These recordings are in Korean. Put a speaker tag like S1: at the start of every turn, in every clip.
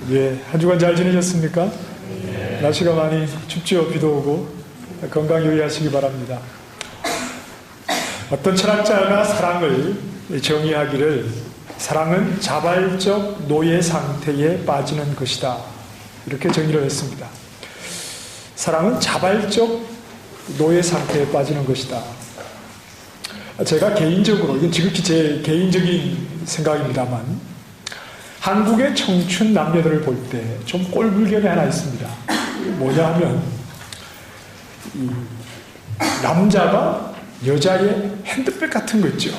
S1: 예, 한 주간 잘 지내셨습니까? 날씨가 많이 춥죠. 비도 오고. 건강 유의하시기 바랍니다. 어떤 철학자가 사랑을 정의하기를 사랑은 자발적 노예 상태에 빠지는 것이다, 이렇게 정의를 했습니다. 사랑은 자발적 노예 상태에 빠지는 것이다. 제가 개인적으로, 이건 지극히 제 개인적인 생각입니다만, 한국의 청춘 남녀들을 볼 때 좀 꼴불견이 하나 있습니다. 뭐냐 하면, 이 남자가 여자의 핸드백 같은 거 있죠.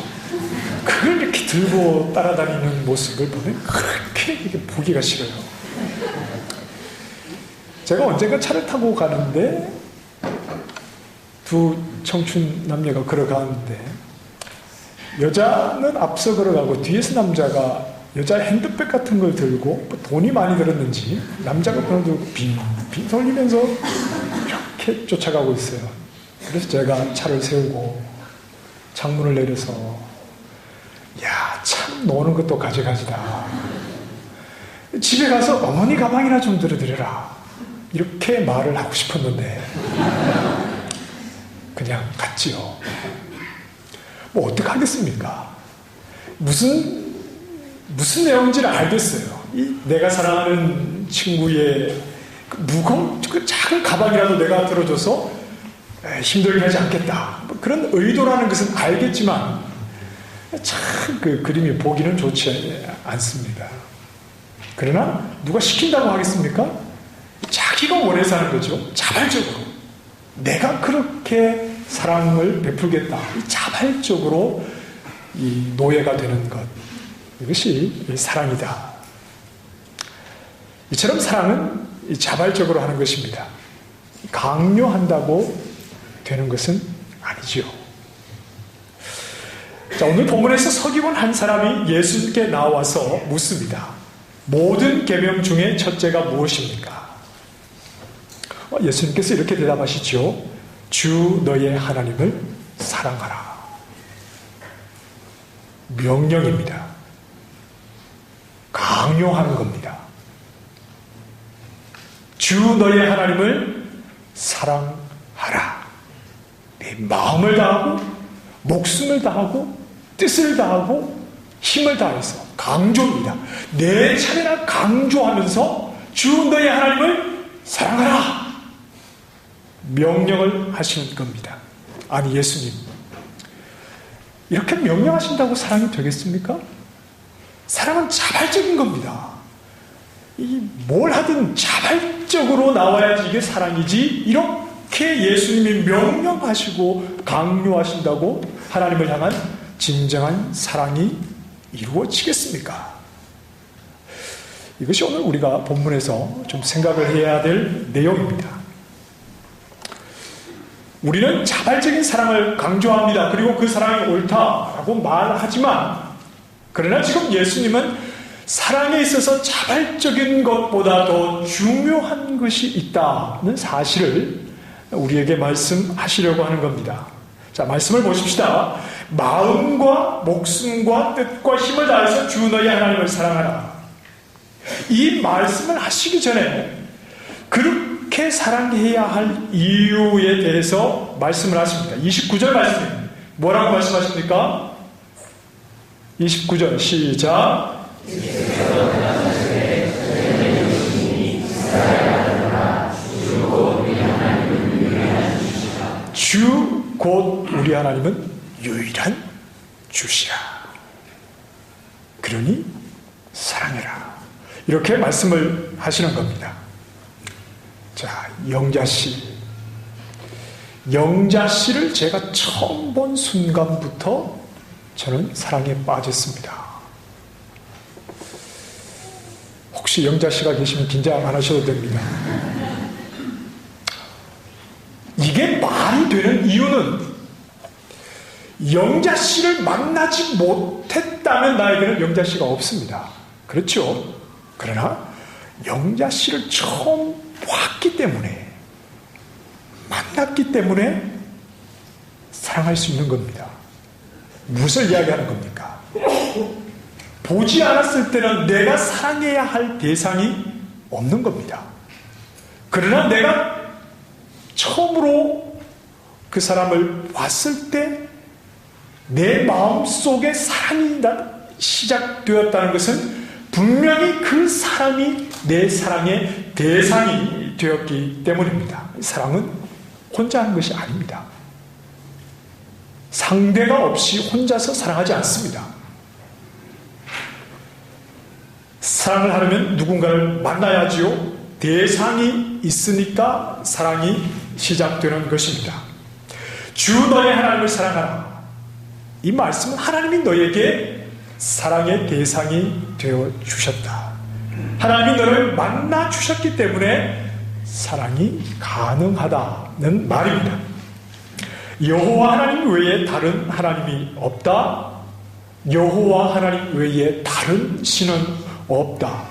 S1: 그걸 이렇게 들고 따라다니는 모습을 보면 그렇게 이게 보기가 싫어요. 제가 언젠가 차를 타고 가는데 두 청춘 남녀가 걸어가는데 여자는 앞서 걸어가고 뒤에서 남자가 여자 핸드백 같은 걸 들고 돈이 많이 들었는지 남자가 그걸 들고 빙빙 돌리면서 이렇게 쫓아가고 있어요. 그래서 제가 차를 세우고 창문을 내려서 야, 참 노는 것도 가지가지다. 집에 가서 어머니 가방이나 좀 들어드려라. 이렇게 말을 하고 싶었는데 그냥 갔지요. 뭐 어떡하겠습니까? 무슨 내용인지를 알겠어요. 내가 사랑하는 친구의 무거운 그 작은 가방이라도 내가 들어줘서 힘들게 하지 않겠다, 뭐 그런 의도라는 것은 알겠지만 참 그 그림이 보기는 좋지 않습니다. 그러나 누가 시킨다고 하겠습니까? 자기가 원해서 하는 거죠. 자발적으로 내가 그렇게 사랑을 베풀겠다, 자발적으로 이 노예가 되는 것, 이것이 사랑이다. 이처럼 사랑은 자발적으로 하는 것입니다. 강요한다고 되는 것은 아니죠. 자, 오늘 본문에서 서기관 한 사람이 예수께 나와서 묻습니다. 모든 계명 중에 첫째가 무엇입니까? 예수님께서 이렇게 대답하시죠. 주 너의 하나님을 사랑하라. 명령입니다. 강요하는 겁니다. 주 너의 하나님을 사랑하라. 내 마음을 다하고 목숨을 다하고 뜻을 다하고 힘을 다해서, 강조입니다. 내 차례나 강조하면서 주 너의 하나님을 사랑하라. 명령을 하시는 겁니다. 아니, 예수님, 이렇게 명령하신다고 사랑이 되겠습니까? 사랑은 자발적인 겁니다. 뭘 하든 자발적으로 나와야지 이게 사랑이지, 이렇게 예수님이 명령하시고 강요하신다고 하나님을 향한 진정한 사랑이 이루어지겠습니까? 이것이 오늘 우리가 본문에서 좀 생각을 해야 될 내용입니다. 우리는 자발적인 사랑을 강조합니다. 그리고 그 사랑이 옳다라고 말하지만, 그러나 지금 예수님은 사랑에 있어서 자발적인 것보다 더 중요한 것이 있다는 사실을 우리에게 말씀하시려고 하는 겁니다. 자, 말씀을 보십시다. 마음과 목숨과 뜻과 힘을 다해서 주 너의 하나님을 사랑하라. 이 말씀을 하시기 전에 그렇게 사랑해야 할 이유에 대해서 말씀을 하십니다. 29절 말씀입니다. 뭐라고 말씀하십니까? 29절 시작. 주 곧 우리 하나님은 유일한 주시라. 그러니 사랑해라. 이렇게 말씀을 하시는 겁니다. 자, 영자씨를 제가 처음 본 순간부터 저는 사랑에 빠졌습니다. 혹시 영자씨가 계시면 긴장 안 하셔도 됩니다. 이게 말이 되는 이유는 영자씨를 만나지 못했다면 나에게는 영자씨가 없습니다. 그렇죠? 그러나 영자씨를 처음 봤기 때문에, 만났기 때문에 사랑할 수 있는 겁니다. 무엇을 이야기하는 겁니까? 보지 않았을 때는 내가 사랑해야 할 대상이 없는 겁니다. 그러나 내가 처음으로 그 사람을 봤을 때 내 마음속에 사랑이 시작되었다는 것은 분명히 그 사람이 내 사랑의 대상이 되었기 때문입니다. 사랑은 혼자 하는 것이 아닙니다. 상대가 없이 혼자서 사랑하지 않습니다. 사랑을 하려면 누군가를 만나야지요. 대상이 있으니까 사랑이 시작되는 것입니다. 주 너의 하나님을 사랑하라. 이 말씀은 하나님이 너에게 사랑의 대상이 되어 주셨다. 하나님이 너를 만나 주셨기 때문에 사랑이 가능하다는 말입니다. 여호와 하나님 외에 다른 하나님이 없다. 여호와 하나님 외에 다른 신은 없다.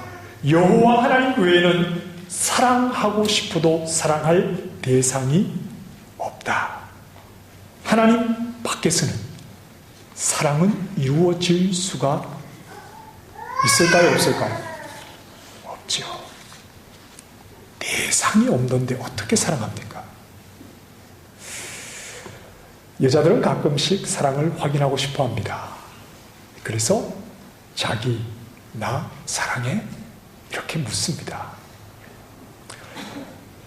S1: 여호와 하나님 외에는 사랑하고 싶어도 사랑할 대상이 없다. 하나님 밖에서는 사랑은 이루어질 수가 있을까요? 없을까요? 없죠. 대상이 없는데 어떻게 사랑합니까? 여자들은 가끔씩 사랑을 확인하고 싶어 합니다. 그래서 자기, 나 사랑해? 이렇게 묻습니다.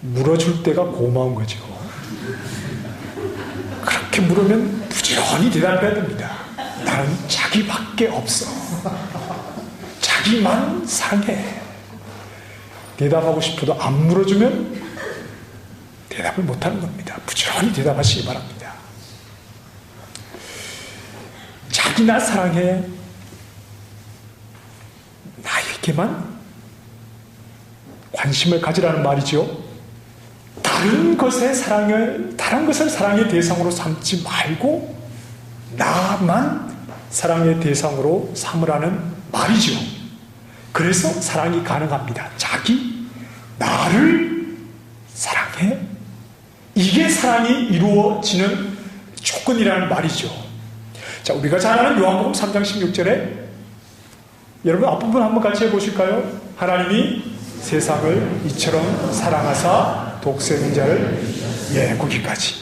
S1: 물어줄 때가 고마운 거죠. 그렇게 물으면 부지런히 대답해야 됩니다. 나는 자기밖에 없어. 자기만 사랑해. 대답하고 싶어도 안 물어주면 대답을 못하는 겁니다. 부지런히 대답하시기 바랍니다. 자기나 사랑해. 나에게만 관심을 가지라는 말이죠. 다른 것을 사랑의 대상으로 삼지 말고 나만 사랑의 대상으로 삼으라는 말이죠. 그래서 사랑이 가능합니다. 자기, 나를 사랑해. 이게 사랑이 이루어지는 조건이라는 말이죠. 자, 우리가 잘 아는 요한복음 3장 16절에 여러분 앞부분 한번 같이 해보실까요? 하나님이 세상을 이처럼 사랑하사 독생자를 거기까지.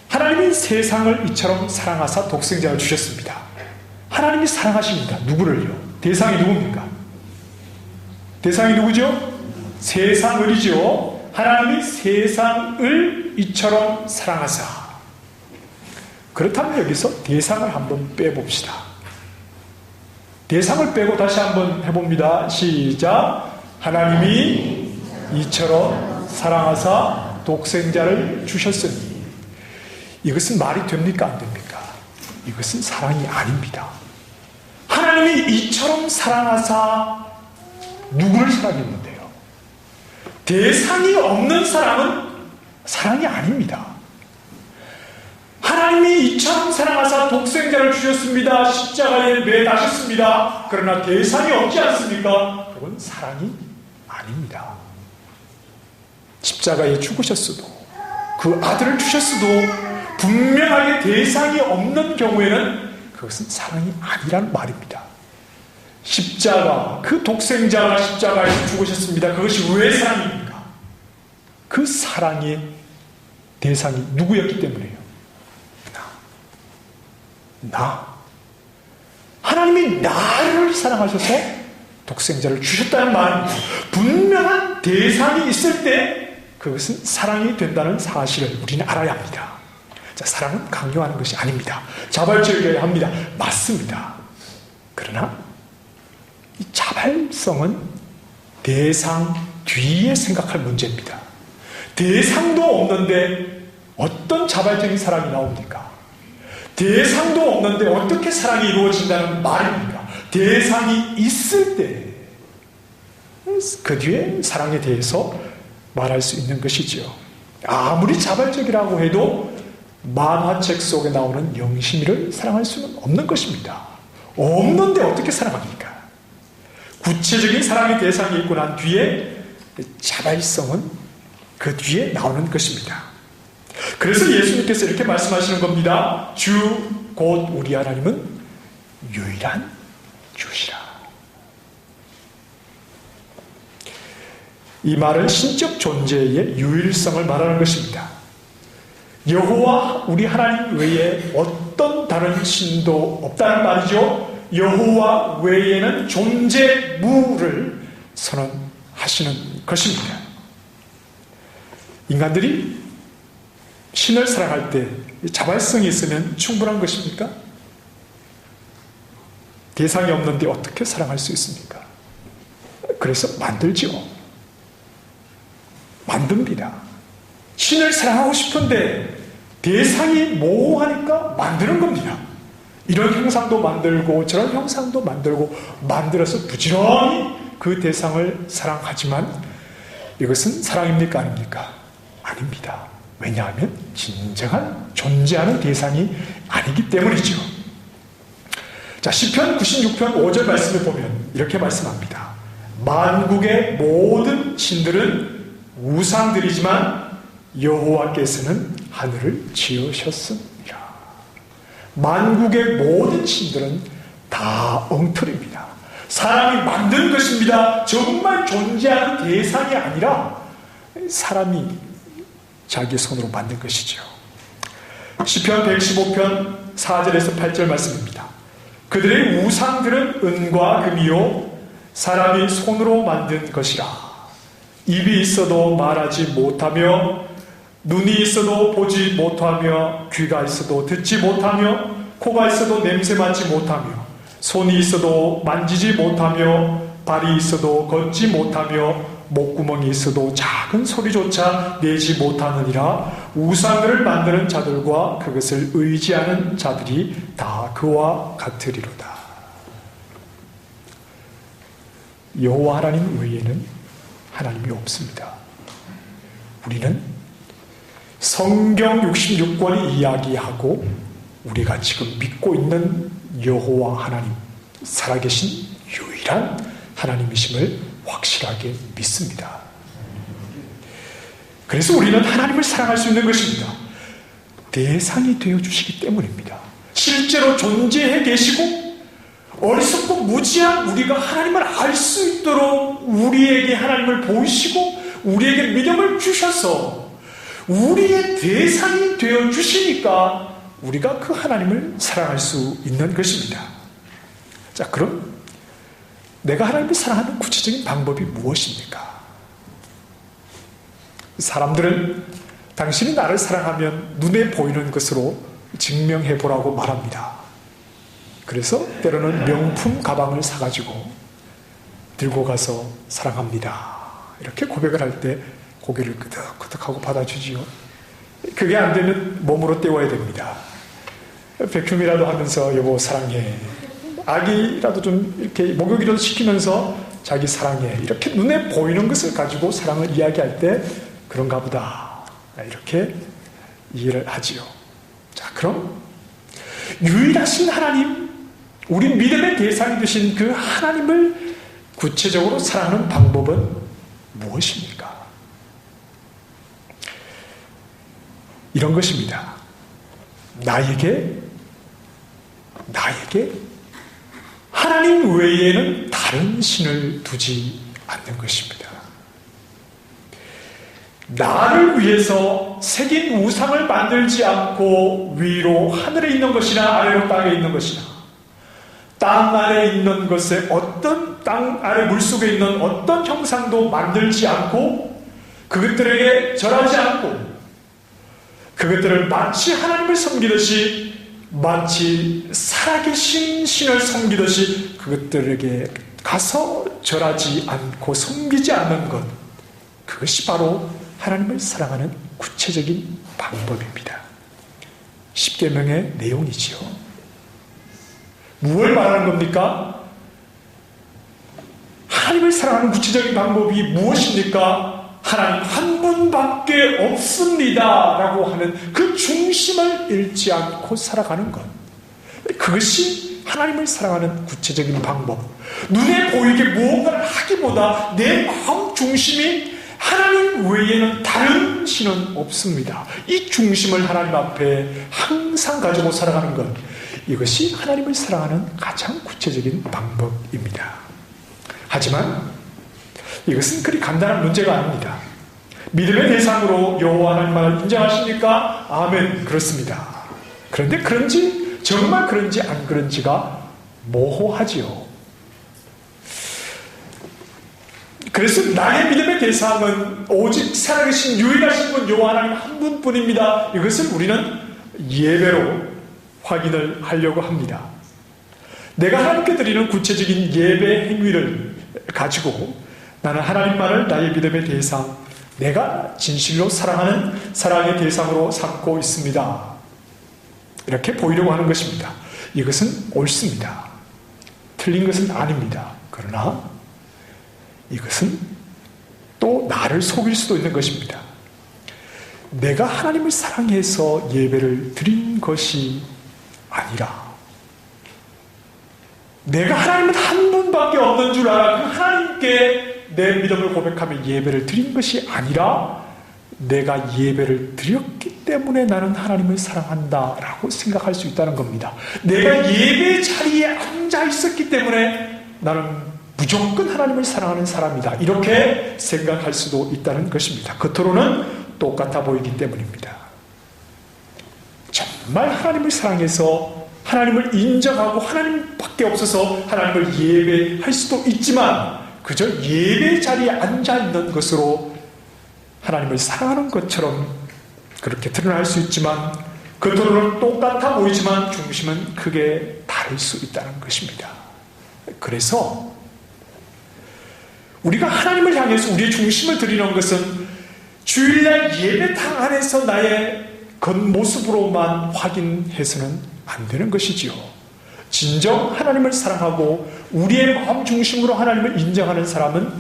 S1: 하나님이 세상을 이처럼 사랑하사 독생자를 주셨습니다. 하나님이 사랑하십니다. 누구를요? 대상이 누굽니까? 대상이 누구죠? 세상을이죠. 하나님이 세상을 이처럼 사랑하사. 그렇다면 여기서 대상을 한번 빼봅시다. 대상을 빼고 다시 한번 해봅니다. 시작. 하나님이 이처럼 사랑하사 독생자를 주셨으니. 이것은 말이 됩니까? 안 됩니까? 이것은 사랑이 아닙니다. 하나님이 이처럼 사랑하사 누구를 사랑했는데요? 대상이 없는 사랑은 사랑이 아닙니다. 하나님이 이처럼 사랑하사 독생자를 주셨습니다. 십자가에 매다셨습니다. 그러나 대상이 없지 않습니까? 그건 사랑이 아닙니다. 십자가에 죽으셨어도 그 아들을 주셨어도 분명하게 대상이 없는 경우에는 그것은 사랑이 아니라는 말입니다. 십자가, 그 독생자가 십자가에서 죽으셨습니다. 그것이 왜 사랑입니까? 그 사랑의 대상이 누구였기 때문에요? 나. 하나님이 나를 사랑하셔서 독생자를 주셨다는 말입니다. 분명한 대상이 있을 때 그것은 사랑이 된다는 사실을 우리는 알아야 합니다. 자, 사랑은 강요하는 것이 아닙니다. 자발적이어야 합니다. 맞습니다. 그러나 이 자발성은 대상 뒤에 생각할 문제입니다. 대상도 없는데 어떤 자발적인 사랑이 나옵니까? 대상도 없는데 어떻게 사랑이 이루어진다는 말입니까? 대상이 있을 때 그 뒤에 사랑에 대해서 말할 수 있는 것이죠. 아무리 자발적이라고 해도 만화책 속에 나오는 영심이를 사랑할 수는 없는 것입니다. 없는데 어떻게 사랑합니까? 구체적인 사랑의 대상이 있고 난 뒤에 자발성은 그 뒤에 나오는 것입니다. 그래서 예수님께서 이렇게 말씀하시는 겁니다. 주 곧 우리 하나님은 유일한 주시라. 이 말은 신적 존재의 유일성을 말하는 것입니다. 여호와 우리 하나님 외에 어떤 다른 신도 없다는 말이죠. 여호와 외에는 존재무를 선언하시는 것입니다. 인간들이 신을 사랑할 때 자발성이 있으면 충분한 것입니까? 대상이 없는데 어떻게 사랑할 수 있습니까? 그래서 만들죠. 만듭니다. 신을 사랑하고 싶은데 대상이 모호하니까 만드는 겁니다. 이런 형상도 만들고 저런 형상도 만들고 만들어서 부지런히 그 대상을 사랑하지만 이것은 사랑입니까? 아닙니까? 아닙니다. 왜냐하면 진정한 존재하는 대상이 아니기 때문이죠. 자, 시편 96편 5절 말씀을 보면 이렇게 말씀합니다. 만국의 모든 신들은 우상들이지만 여호와께서는 하늘을 지으셨습니다. 만국의 모든 신들은 다 엉터리입니다. 사람이 만든 것입니다. 정말 존재하는 대상이 아니라 사람이 자기 손으로 만든 것이죠. 시편 115편 4절에서 8절 말씀입니다. 그들의 우상들은 은과 금이요 사람이 손으로 만든 것이라. 입이 있어도 말하지 못하며 눈이 있어도 보지 못하며 귀가 있어도 듣지 못하며 코가 있어도 냄새 맡지 못하며 손이 있어도 만지지 못하며 발이 있어도 걷지 못하며 목구멍이 있어도 작은 소리조차 내지 못하느니라. 우상을 만드는 자들과 그것을 의지하는 자들이 다 그와 같으리로다. 여호와 하나님 외에는 하나님이 없습니다. 우리는 성경 66권이 이야기하고 우리가 지금 믿고 있는 여호와 하나님, 살아계신 유일한 하나님이심을 확실하게 믿습니다. 그래서 우리는 하나님을 사랑할 수 있는 것입니다. 대상이 되어주시기 때문입니다. 실제로 존재해 계시고 어리석고 무지한 우리가 하나님을 알 수 있도록 우리에게 하나님을 보이시고 우리에게 믿음을 주셔서 우리의 대상이 되어주시니까 우리가 그 하나님을 사랑할 수 있는 것입니다. 자, 그럼 내가 하나님을 사랑하는 구체적인 방법이 무엇입니까? 사람들은 당신이 나를 사랑하면 눈에 보이는 것으로 증명해 보라고 말합니다. 그래서 때로는 명품 가방을 사가지고 들고 가서 사랑합니다. 이렇게 고백을 할 때 고개를 끄덕끄덕하고 받아주지요. 그게 안 되면 몸으로 때워야 됩니다. 백큐미라도 하면서 여보 사랑해. 아기라도 좀 이렇게 목욕이라도 시키면서 자기 사랑해. 이렇게 눈에 보이는 것을 가지고 사랑을 이야기할 때 그런가 보다. 이렇게 이해를 하지요. 자, 그럼 유일하신 하나님, 우리 믿음의 대상이 되신 그 하나님을 구체적으로 사랑하는 방법은 무엇입니까? 이런 것입니다. 나에게 하나님 외에는 다른 신을 두지 않는 것입니다. 나를 위해서 새긴 우상을 만들지 않고 위로 하늘에 있는 것이나 아래로 땅에 있는 것이나 땅 아래에 있는 것에 어떤 땅 아래 물속에 있는 어떤 형상도 만들지 않고 그것들에게 절하지 않고 그것들을 마치 하나님을 섬기듯이 마치 살아계신 신을 섬기듯이 그것들에게 가서 절하지 않고 섬기지 않는 것, 그것이 바로 하나님을 사랑하는 구체적인 방법입니다. 십계명의 내용이지요. 무엇을 말하는 겁니까? 하나님을 사랑하는 구체적인 방법이 무엇입니까? 하나님 한 분밖에 없습니다 라고 하는 그 중심을 잃지 않고 살아가는 것, 그것이 하나님을 사랑하는 구체적인 방법. 눈에 보이게 무언가를 하기보다 내 마음 중심이 하나님 외에는 다른 신은 없습니다, 이 중심을 하나님 앞에 항상 가지고 살아가는 것, 이것이 하나님을 사랑하는 가장 구체적인 방법입니다. 하지만 이것은 그리 간단한 문제가 아닙니다. 믿음의 대상으로 여호와 하나님만을 인정하십니까? 아멘, 그렇습니다. 그런데 그런지, 정말 그런지 안 그런지가 모호하지요. 그래서 나의 믿음의 대상은 오직 살아계신 유일하신 분 여호와 하나님 한 분뿐입니다. 이것을 우리는 예배로 확인을 하려고 합니다. 내가 하나님께 드리는 구체적인 예배 행위를 가지고 나는 하나님만을 나의 믿음의 대상, 내가 진실로 사랑하는 사랑의 대상으로 삼고 있습니다. 이렇게 보이려고 하는 것입니다. 이것은 옳습니다. 틀린 것은 아닙니다. 그러나 이것은 또 나를 속일 수도 있는 것입니다. 내가 하나님을 사랑해서 예배를 드린 것이 아니라 내가 하나님은 한 분밖에 없는 줄 알아 그 하나님께 내 믿음을 고백하며 예배를 드린 것이 아니라 내가 예배를 드렸기 때문에 나는 하나님을 사랑한다 라고 생각할 수 있다는 겁니다. 내가 예배 자리에 앉아 있었기 때문에 나는 무조건 하나님을 사랑하는 사람이다, 이렇게 생각할 수도 있다는 것입니다. 겉으로는 똑같아 보이기 때문입니다. 정말 하나님을 사랑해서 하나님을 인정하고 하나님밖에 없어서 하나님을 예배할 수도 있지만 그저 예배 자리에 앉아있는 것으로 하나님을 사랑하는 것처럼 그렇게 드러날 수 있지만 겉으로는 똑같아 보이지만 중심은 크게 다를 수 있다는 것입니다. 그래서 우리가 하나님을 향해서 우리의 중심을 드리는 것은 주일날 예배당 안에서 나의 겉모습으로만 확인해서는 안 되는 것이지요. 진정 하나님을 사랑하고 우리의 마음 중심으로 하나님을 인정하는 사람은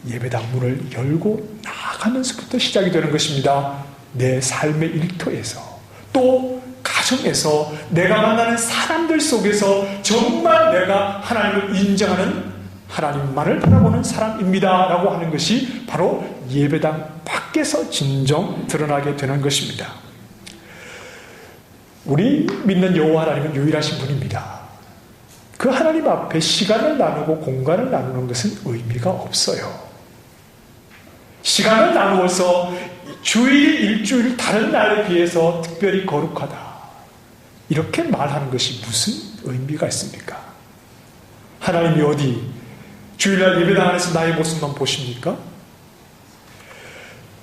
S1: 예배당 문을 열고 나가면서부터 시작이 되는 것입니다. 내 삶의 일터에서, 또 가정에서, 내가 만나는 사람들 속에서 정말 내가 하나님을 인정하는, 하나님만을 바라보는 사람입니다 라고 하는 것이 바로 예배당 밖에서 진정 드러나게 되는 것입니다. 우리 믿는 여호와 하나님은 유일하신 분입니다. 그 하나님 앞에 시간을 나누고 공간을 나누는 것은 의미가 없어요. 시간을 나누어서 주일, 일주일 다른 날에 비해서 특별히 거룩하다, 이렇게 말하는 것이 무슨 의미가 있습니까? 하나님이 어디 주일날 예배당 안에서 나의 모습만 보십니까?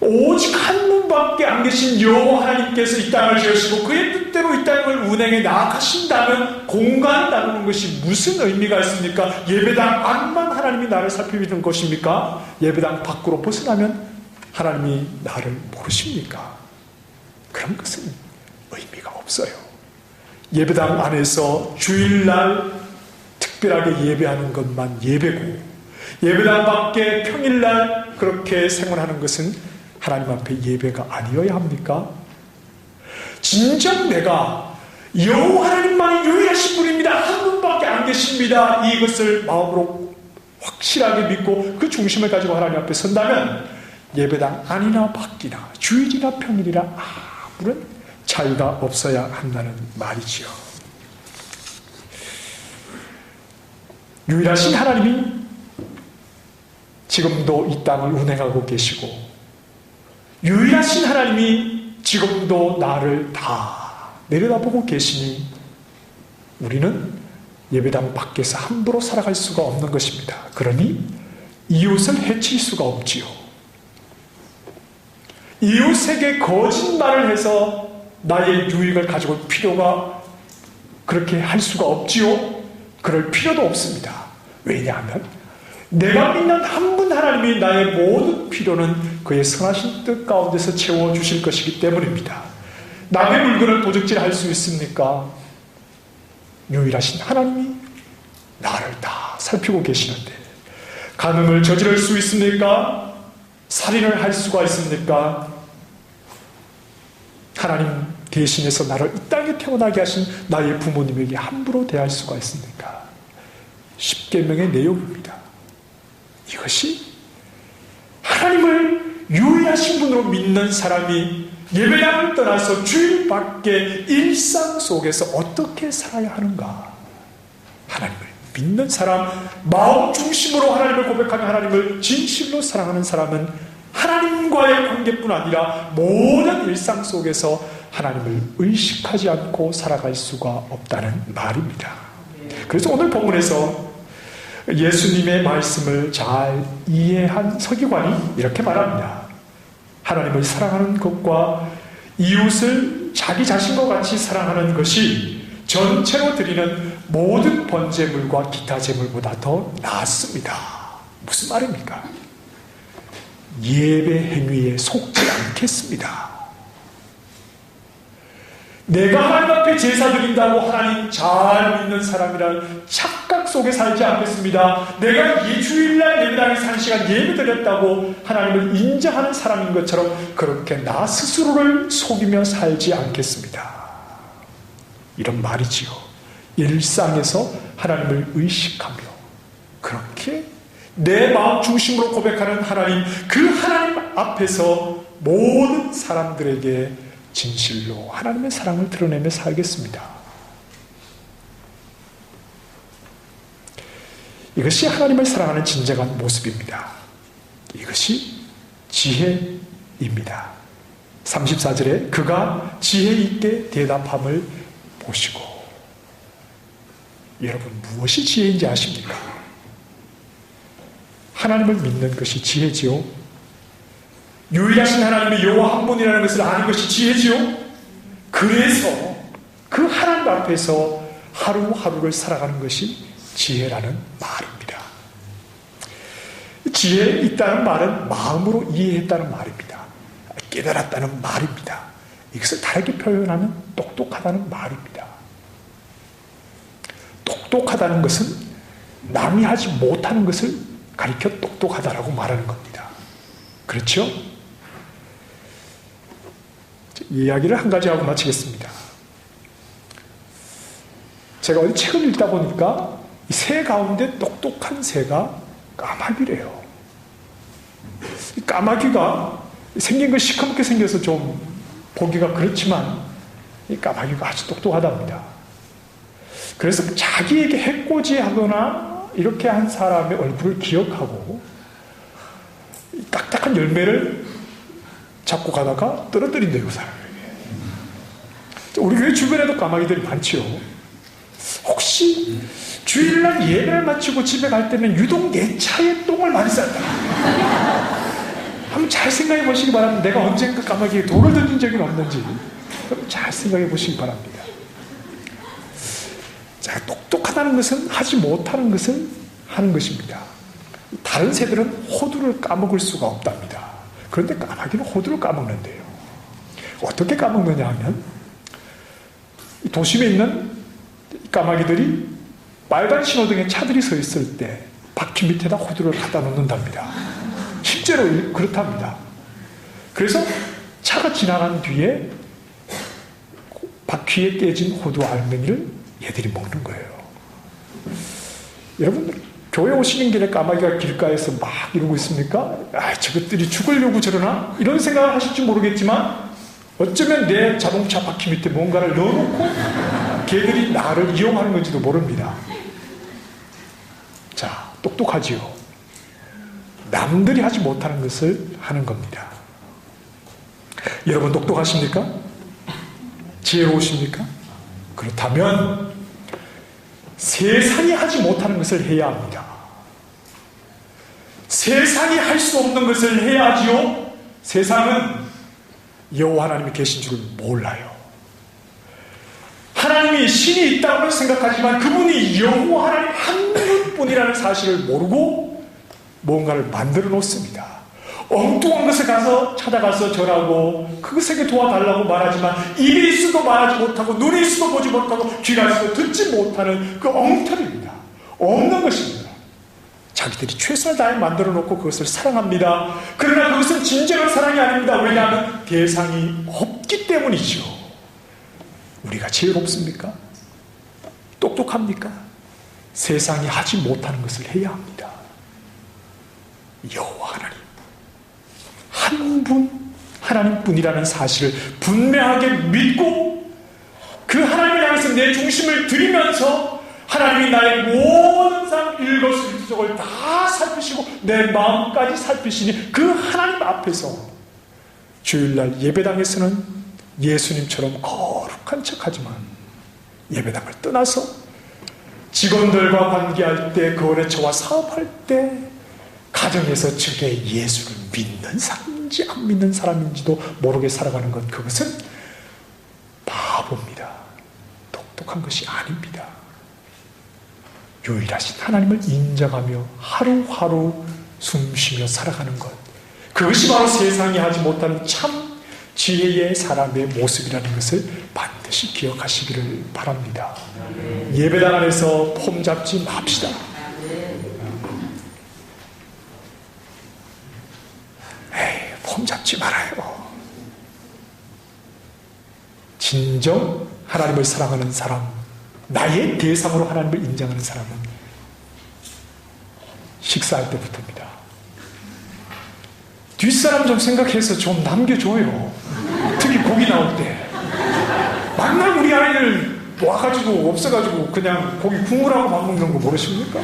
S1: 오직 한 분밖에 안 계신 여호와 하나님께서 이 땅을 지으시고 그의 뜻대로 이 땅을 운행해 나가신다면 공간을 나누는 것이 무슨 의미가 있습니까? 예배당 안만 하나님이 나를 살피는 것입니까? 예배당 밖으로 벗어나면 하나님이 나를 모르십니까? 그런 것은 의미가 없어요. 예배당 안에서 주일날 특별하게 예배하는 것만 예배고, 예배당 밖에 평일날 그렇게 생활하는 것은 하나님 앞에 예배가 아니어야 합니까? 진정 내가 여호와 하나님만이 유일하신 분입니다, 한 분밖에 안 계십니다, 이것을 마음으로 확실하게 믿고 그 중심을 가지고 하나님 앞에 선다면 예배당 안이나 밖이나 주일이나 평일이나 아무런 차이가 없어야 한다는 말이지요. 유일하신 하나님이 지금도 이 땅을 운행하고 계시고, 유일하신 하나님이 지금도 나를 다 내려다보고 계시니 우리는 예배당 밖에서 함부로 살아갈 수가 없는 것입니다. 그러니 이웃을 해칠 수가 없지요. 이웃에게 거짓말을 해서 나의 유익을 가지고 필요가 그렇게 할 수가 없지요. 그럴 필요도 없습니다. 왜냐하면 내가 믿는 한 분 하나님이 나의 모든 필요는 그의 선하신 뜻 가운데서 채워주실 것이기 때문입니다. 남의 물건을 도적질할 수 있습니까? 유일하신 하나님이 나를 다 살피고 계시는데 간음을 저지를 수 있습니까? 살인을 할 수가 있습니까? 하나님 대신해서 나를 이 땅에 태어나게 하신 나의 부모님에게 함부로 대할 수가 있습니까? 십계명의 내용입니다. 이것이 하나님을 유일하신 분으로 믿는 사람이 예배당을 떠나서 주일 밖에 일상 속에서 어떻게 살아야 하는가, 하나님을 믿는 사람, 마음 중심으로 하나님을 고백하며 하나님을 진실로 사랑하는 사람은 하나님과의 관계뿐 아니라 모든 일상 속에서 하나님을 의식하지 않고 살아갈 수가 없다는 말입니다. 그래서 오늘 본문에서 예수님의 말씀을 잘 이해한 서기관이 이렇게 말합니다. 하나님을 사랑하는 것과 이웃을 자기 자신과 같이 사랑하는 것이 전체로 드리는 모든 번제물과 기타 제물보다 더 낫습니다. 무슨 말입니까? 예배 행위에 속지 않겠습니다. 내가 하나님 앞에 제사 드린다고 하나님 잘 믿는 사람이란 착각 속에 살지 않겠습니다. 내가 주일날 예배당에서 1시간 예배 드렸다고 하나님을 인정하는 사람인 것처럼 그렇게 나 스스로를 속이며 살지 않겠습니다. 이런 말이지요. 일상에서 하나님을 의식하며 그렇게 내 마음 중심으로 고백하는 하나님, 그 하나님 앞에서 모든 사람들에게 진실로 하나님의 사랑을 드러내며 살겠습니다. 이것이 하나님을 사랑하는 진정한 모습입니다. 이것이 지혜입니다. 34절에 그가 지혜 있게 대답함을 보시고, 여러분 무엇이 지혜인지 아십니까? 하나님을 믿는 것이 지혜지요. 유일하신 하나님의 여호와 한 분이라는 것을 아는 것이 지혜지요. 그래서 그 하나님 앞에서 하루하루를 살아가는 것이 지혜라는 말입니다. 지혜 있다는 말은 마음으로 이해했다는 말입니다. 깨달았다는 말입니다. 이것을 다르게 표현하면 똑똑하다는 말입니다. 똑똑하다는 것은 남이 하지 못하는 것을 가리켜 똑똑하다라고 말하는 겁니다. 그렇죠? 이야기를 한 가지 하고 마치겠습니다. 제가 어디 책을 읽다 보니까 이 새 가운데 똑똑한 새가 까마귀래요. 이 까마귀가 생긴 건 시커멓게 생겨서 좀 보기가 그렇지만 이 까마귀가 아주 똑똑하답니다. 그래서 자기에게 해코지하거나 이렇게 한 사람의 얼굴을 기억하고 딱딱한 열매를 잡고 가다가 떨어뜨린대요, 그 사람에게. 우리 교회 주변에도 까마귀들이 많지요. 혹시 주일날 예배를 마치고 집에 갈 때는 유독 내 차에 똥을 많이 쌌다. 한번 잘 생각해 보시기 바랍니다. 내가 언젠가 까마귀에 돌을 던진 적이 없는지 잘 생각해 보시기 바랍니다. 자, 똑똑하다는 것은 하지 못하는 것을 하는 것입니다. 다른 새들은 호두를 까먹을 수가 없답니다. 그런데 까마귀는 호두를 까먹는데요. 어떻게 까먹느냐 하면 도심에 있는 까마귀들이 빨간 신호등에 차들이 서 있을 때 바퀴 밑에다 호두를 갖다 놓는답니다. 실제로 그렇답니다. 그래서 차가 지나간 뒤에 바퀴에 깨진 호두 알맹이를 얘들이 먹는 거예요. 여러분 교회 오시는 길에 까마귀가 길가에서 막 이러고 있습니까? 아, 저것들이 죽으려고 저러나? 이런 생각을 하실지 모르겠지만 어쩌면 내 자동차 바퀴 밑에 뭔가를 넣어놓고 걔들이 나를 이용하는 건지도 모릅니다. 자, 똑똑하지요. 남들이 하지 못하는 것을 하는 겁니다. 여러분 똑똑하십니까? 지혜로우십니까? 그렇다면 세상이 하지 못하는 것을 해야 합니다. 세상이 할 수 없는 것을 해야 하지요. 세상은 여호와 하나님이 계신 줄 몰라요. 하나님이 신이 있다고 생각하지만 그분이 여호와 하나님 한 분뿐이라는 사실을 모르고 뭔가를 만들어 놓습니다. 엉뚱한 것을 찾아가서 절하고 그것에게 도와달라고 말하지만 입이 있어도 말하지 못하고 눈이 있어도 보지 못하고 귀가 있어도 듣지 못하는 그 엉터리입니다. 없는 것입니다. 자기들이 최선을 다해 만들어 놓고 그것을 사랑합니다. 그러나 그것은 진정한 사랑이 아닙니다. 왜냐하면 대상이 없기 때문이죠. 우리가 지혜롭습니까? 똑똑합니까? 세상이 하지 못하는 것을 해야 합니다. 여호와 하나님 한 분 하나님뿐이라는 사실을 분명하게 믿고 그 하나님을 향해서 내 중심을 들이면서 하나님이 나의 모든 삶 일거수일투족을 다 살피시고 내 마음까지 살피시니 그 하나님 앞에서 주일날 예배당에서는 예수님처럼 거룩한 척하지만 예배당을 떠나서 직원들과 관계할 때, 그 안에 저와 사업할 때, 가정에서 저게 예수를 믿는 사람인지 안 믿는 사람인지도 모르게 살아가는 것, 그것은 바보입니다. 똑똑한 것이 아닙니다. 유일하신 하나님을 인정하며 하루하루 숨쉬며 살아가는 것, 그것이 바로 세상이 하지 못하는 참 지혜의 사람의 모습이라는 것을 반드시 기억하시기를 바랍니다. 예배당 안에서 폼 잡지 맙시다. 폼 잡지 말아요. 진정 하나님을 사랑하는 사람, 나의 대상으로 하나님을 인정하는 사람은 식사할 때부터입니다. 뒷사람 좀 생각해서 좀 남겨줘요. 특히 고기 나올 때. 만날 우리 아이들 와가지고 없어가지고 그냥 고기 국물하고 밥 먹는 거 모르십니까?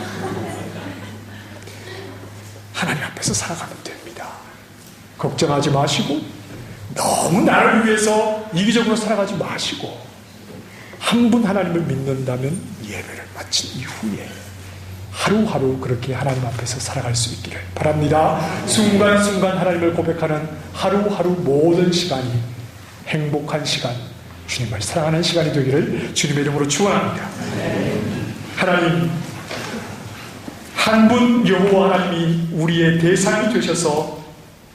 S1: 하나님 앞에서 살아가면 됩니다. 걱정하지 마시고 너무 나를 위해서 이기적으로 살아가지 마시고 한 분 하나님을 믿는다면 예배를 마친 이후에 하루하루 그렇게 하나님 앞에서 살아갈 수 있기를 바랍니다. 순간순간 하나님을 고백하는 하루하루 모든 시간이 행복한 시간, 주님을 사랑하는 시간이 되기를 주님의 이름으로 축원합니다. 하나님, 한 분 여호와 하나님이 우리의 대상이 되셔서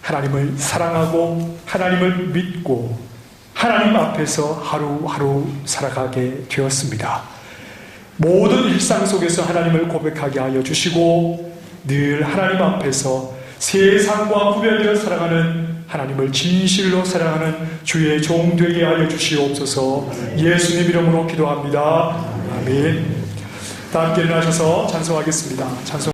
S1: 하나님을 사랑하고 하나님을 믿고 하나님 앞에서 하루하루 살아가게 되었습니다. 모든 일상 속에서 하나님을 고백하게 하여 주시고 늘 하나님 앞에서 세상과 구별되어 살아가는 하나님을 진실로 사랑하는 주의 종 되게 하여 주시옵소서. 예수님 이름으로 기도합니다. 아멘. 다 함께 일어나셔서 찬송하겠습니다. 찬송